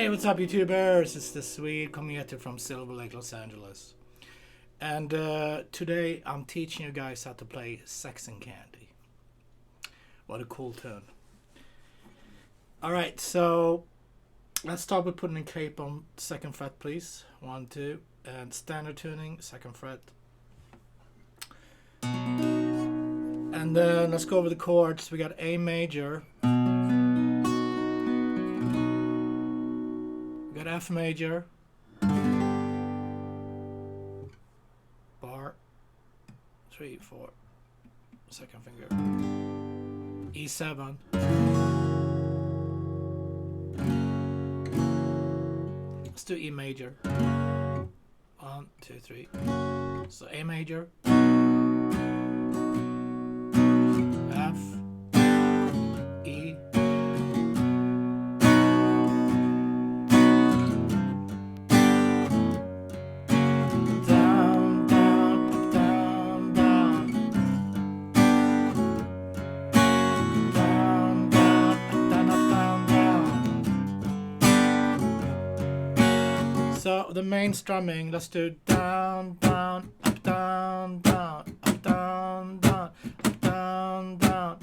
Hey, what's up, YouTubers? It's the Swede coming at you from Silver Lake, Los Angeles. And today I'm teaching you guys how to play Saxon Candy. What a cool tune. Alright, so let's start with putting a cape on 2nd fret, please. 1, 2, and standard tuning, 2nd fret. And then let's go over the chords. We got A major. We got F major. Bar. 3, 4. 2nd finger. E7. Let's do E major. 1, 2, 3. So A major. F, E, down, down, up, down, down, down, down, up, down, up, down, down. So the main strumming, let's do down, down, up, down, down, up, down, down. Down, down.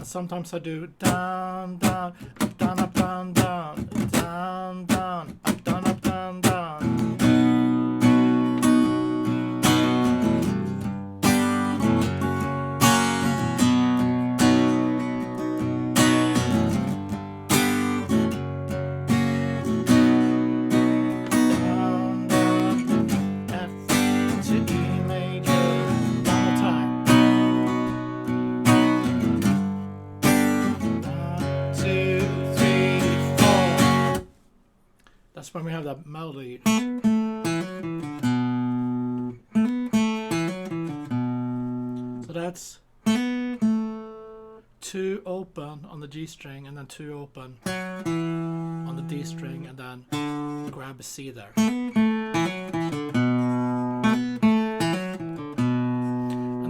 Sometimes I do down, down, up, down, up, down, down, down, down, up, down, up, down, down. Down, down, F to E major, one more time. 1, 2, 3, 4. That's when we have that melody. So that's 2 open on the G string and then 2 open on the D string and then grab a C there. And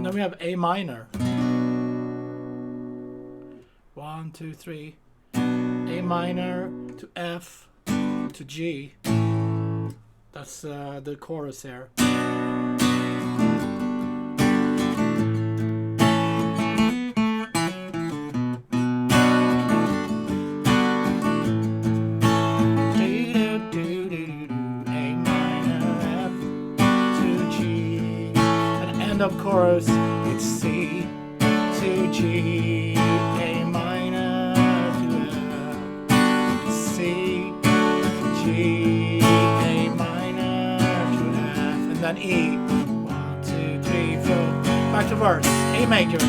then we have A minor. 1, 2, 3. A minor to F to G. That's the chorus here. A minor F to G. And end of chorus, it's C to G. A minor to F. C, G, A minor to F. And then E. 1, 2, 3, 4. Back to verse. A major.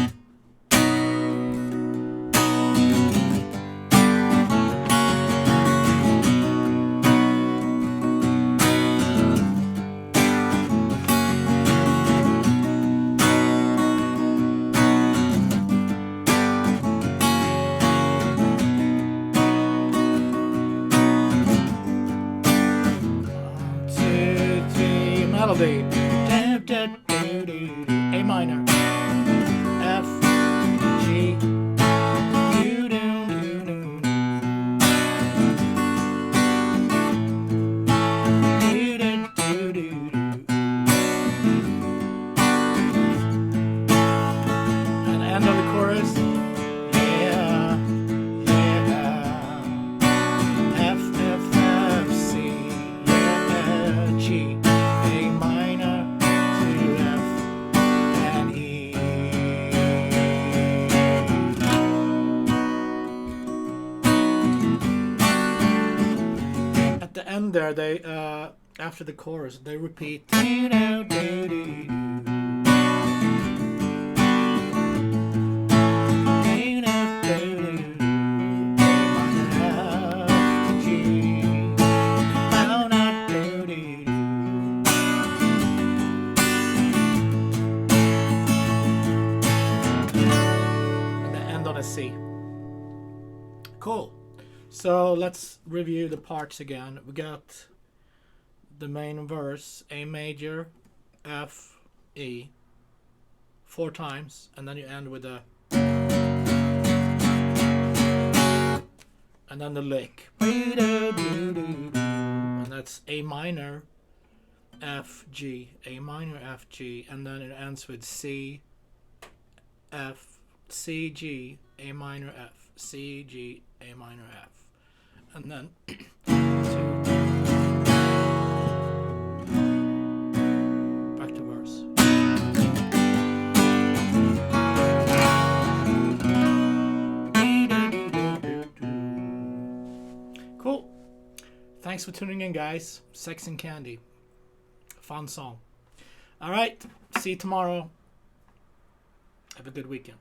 Melody. A minor. F, G, do, do, do, do. Do, do, do, do, do. And end of the chorus. Yeah, yeah. F, F, F, C, yeah, G. End there, they after the chorus they repeat. And they end on a C. Cool. So let's review the parts again. We got the main verse, A major, F, E, 4 times, and then you end with a and then the lick. And that's A minor, F, G, A minor, F, G, and then it ends with C, F, C, G, A minor, F, C, G, A minor, F, and then back to verse. Cool. Thanks for tuning in, guys. Sex and Candy. Fun song. All right. See you tomorrow. Have a good weekend.